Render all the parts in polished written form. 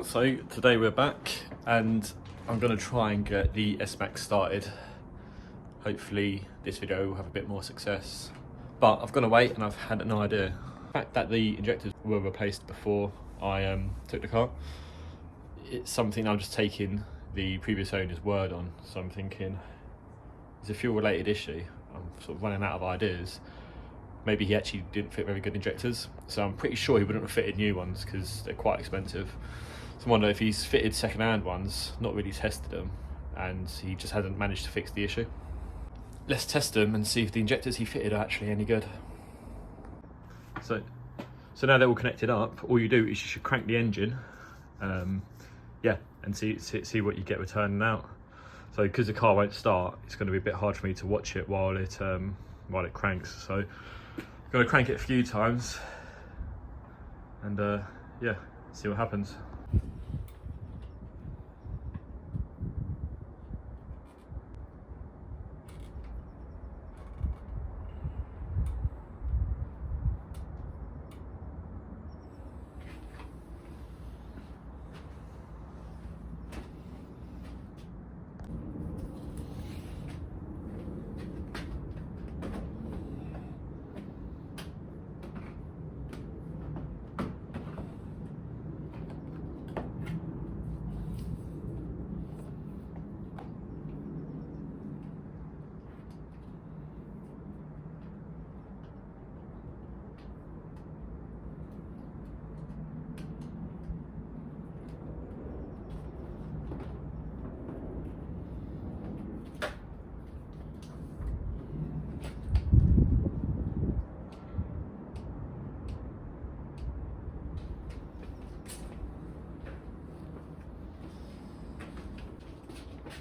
So today we're back and I'm going to try and get the S-Max started. Hopefully this video will have a bit more success. But I've gone away and I've had an idea. The fact that the injectors were replaced before I took the car, it's something I'm just taking the previous owner's word on. So I'm thinking it's a fuel related issue. I'm sort of running out of ideas. Maybe he actually didn't fit very good injectors. So I'm pretty sure he wouldn't have fitted new ones because they're quite expensive. So I wonder if he's fitted second-hand ones, not really tested them, and he just hasn't managed to fix the issue. Let's test them and see if the injectors he fitted are actually any good. So now they're all connected up. All you do is you should crank the engine, and see what you get returning out. So because the car won't start, it's going to be a bit hard for me to watch it while it cranks. So I'm going to crank it a few times, and see what happens.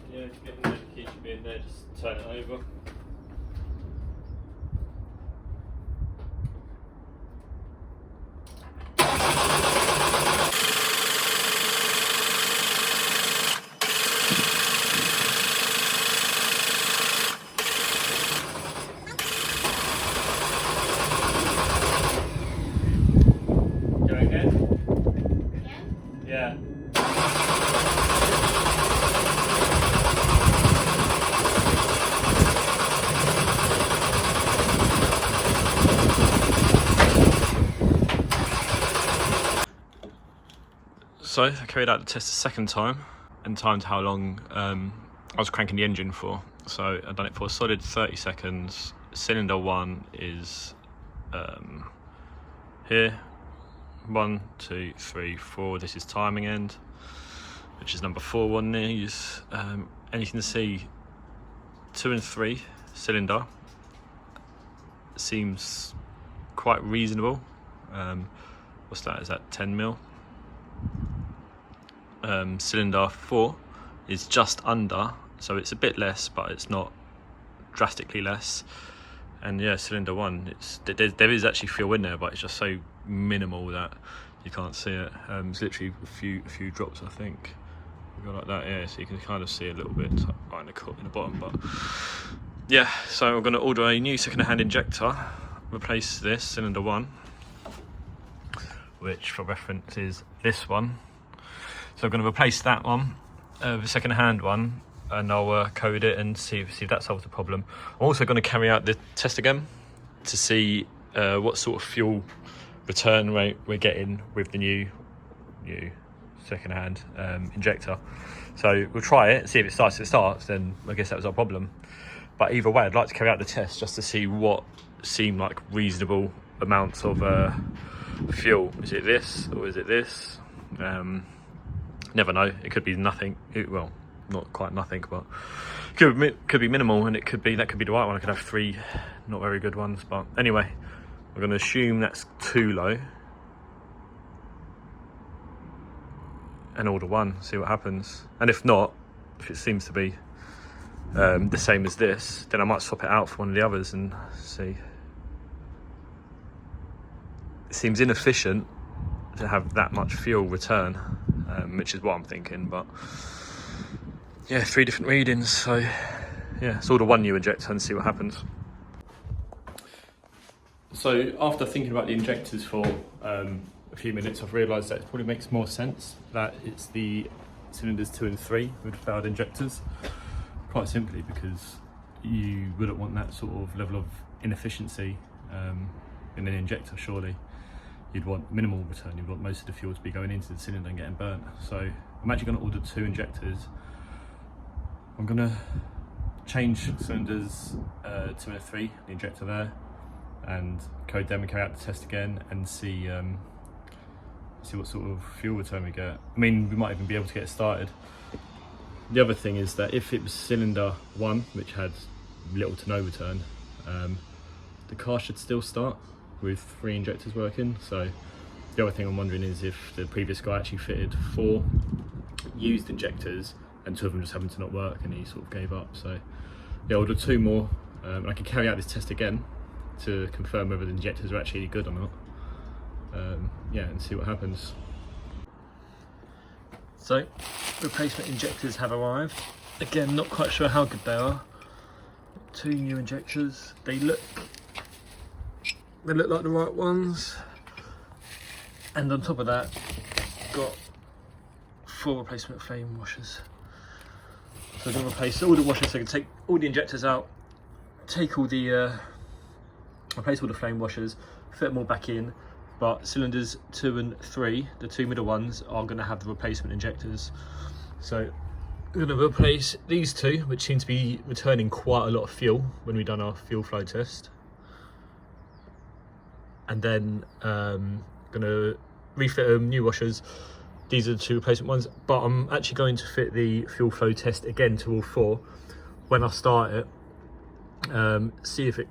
Yeah, just getting the key should be in there, just turn it over. Go again? Yeah. So I carried out the test a second time and timed how long I was cranking the engine for. So I've done it for a solid 30 seconds. Cylinder 1 is here. 1, 2, 3, 4. This is timing end, which is number 4 on these. And you can see 2 and 3 cylinder seems quite reasonable. What's that? Is that 10 mil? Cylinder 4 is just under, so it's a bit less, but it's not drastically less. And yeah, cylinder 1, there is actually fuel in there, but it's just so minimal that you can't see it. It's literally a few drops, I think. We go like that, yeah. So you can kind of see a little bit right in the bottom, but yeah. So we're going to order a new second-hand injector, replace this cylinder 1, which for reference is this one. So I'm going to replace that one, the second-hand one, and I'll code it and see if that solves the problem. I'm also going to carry out the test again to see what sort of fuel return rate we're getting with the new second-hand injector. So we'll try it, see if it starts. If it starts, then I guess that was our problem. But either way, I'd like to carry out the test just to see what seem like reasonable amounts of fuel. Is it this or is it this? Never know. It could be nothing. Well, not quite nothing, but could be minimal, and that could be the right one. I could have 3 not very good ones, but anyway, we're going to assume that's too low and order 1. See what happens. And if not, if it seems to be the same as this, then I might swap it out for one of the others and see. It seems inefficient to have that much fuel return, which is what I'm thinking, but yeah, 3 different readings, so yeah, let's order 1 new injector and see what happens. So after thinking about the injectors for a few minutes, I've realised that it probably makes more sense that it's the cylinders 2 and 3 with failed injectors, quite simply because you wouldn't want that sort of level of inefficiency in an injector. Surely you'd want minimal return, you'd want most of the fuel to be going into the cylinder and getting burnt. So I'm actually going to order 2 injectors. I'm going to change cylinders 2 and 3, the injector there, and code them and carry out the test again and see what sort of fuel return we get. I mean, we might even be able to get it started. The other thing is that if it was cylinder 1, which had little to no return, the car should still start with 3 injectors working. So the other thing I'm wondering is if the previous guy actually fitted 4 used injectors and 2 of them just happened to not work and he sort of gave up. So yeah, I'll order 2 more, and I can carry out this test again to confirm whether the injectors are actually good or not. Yeah, and see what happens. So, replacement injectors have arrived. Again, not quite sure how good they are. 2 new injectors. They look like the right ones. And on top of that, got 4 replacement flame washers. So I'm going to replace all the washers, so I can take all the injectors out, take all the replace all the flame washers, fit them all back in. But cylinders 2 and 3, the 2 middle ones, are going to have the replacement injectors. So we're going to replace these 2, which seem to be returning quite a lot of fuel when we've done our fuel flow test. And then going to refit them, new washers. These are the 2 replacement ones, but I'm actually going to fit the fuel flow test again to all 4 when I start it. See if it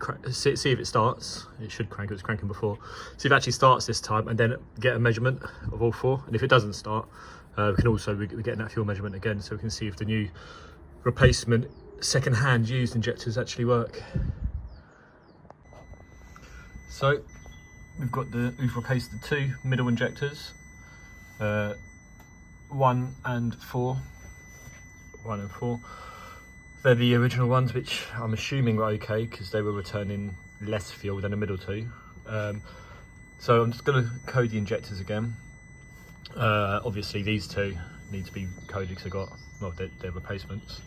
starts. It should crank. It was cranking before. See if it actually starts this time, and then get a measurement of all 4. And if it doesn't start, we can also we're getting that fuel measurement again, so we can see if the new replacement second-hand used injectors actually work. So we've replaced the 2 middle injectors, 1 and 4. They're the original ones, which I'm assuming were okay because they were returning less fuel than the middle 2. So I'm just going to code the injectors again. Obviously these 2 need to be coded because they're replacements.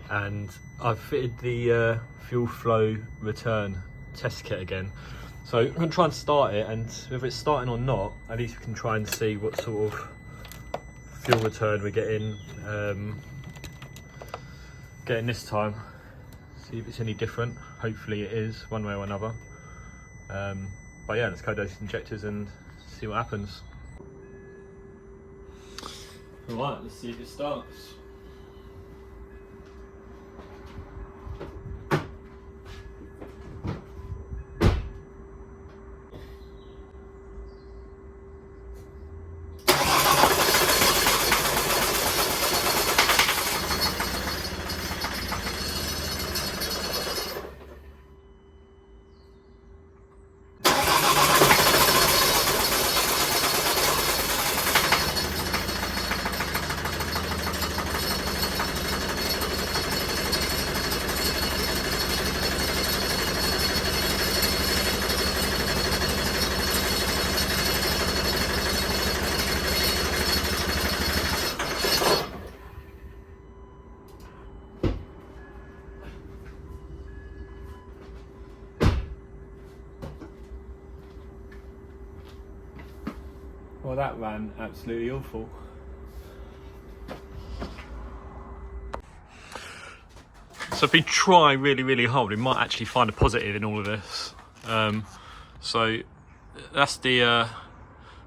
And I've fitted the fuel flow return test kit again. So I'm going to try and start it, and whether it's starting or not, at least we can try and see what sort of fuel return we're getting this time. See if it's any different. Hopefully it is, one way or another. But yeah, let's code those injectors and see what happens. Alright, let's see if it starts. Well, that ran absolutely awful. So if we try really hard, we might actually find a positive in all of this. So that's the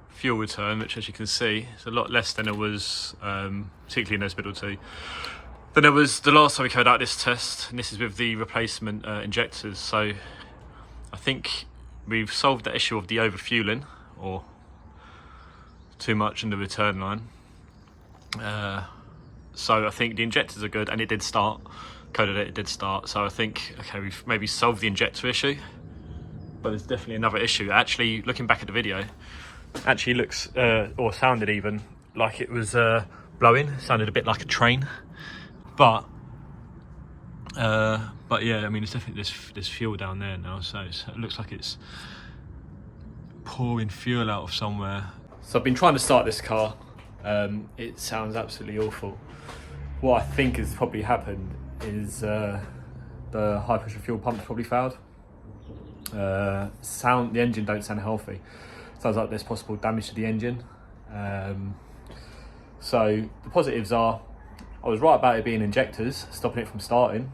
fuel return, which, as you can see, is a lot less than it was, particularly in those middle 2. Then there was the last time we carried out this test, and this is with the replacement injectors. So I think we've solved the issue of the overfueling, or too much in the return line. So I think the injectors are good, and it did start. Coded it did start. So I think, okay, we've maybe solved the injector issue, but there's definitely another issue. Actually, looking back at the video, actually looks, or sounded even, like it was blowing. It sounded a bit like a train. But yeah, I mean, it's definitely this fuel down there now, so it looks like it's pouring fuel out of somewhere. So I've been trying to start this car. It sounds absolutely awful. What I think has probably happened is the high pressure fuel pump's probably failed. The engine don't sound healthy. Sounds like there's possible damage to the engine. So the positives are, I was right about it being injectors, stopping it from starting.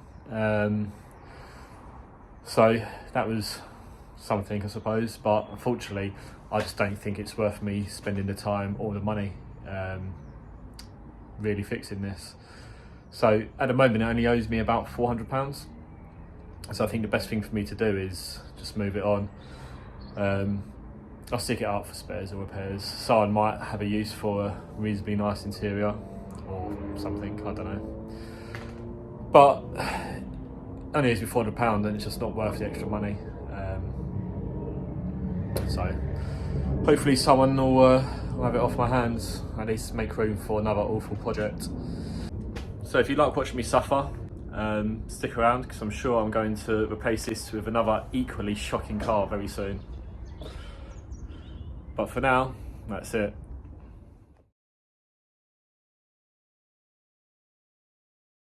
So that was something, I suppose, but unfortunately I just don't think it's worth me spending the time or the money really fixing this. So at the moment it only owes me about £400, so I think the best thing for me to do is just move it on. I'll stick it up for spares or repairs. Someone might have a use for a reasonably nice interior or something, I don't know, but only owes me £400 and it's just not worth the extra money. So hopefully someone will have it off my hands, at least make room for another awful project. So if you like watching me suffer, stick around, because I'm sure I'm going to replace this with another equally shocking car very soon. But for now, that's it.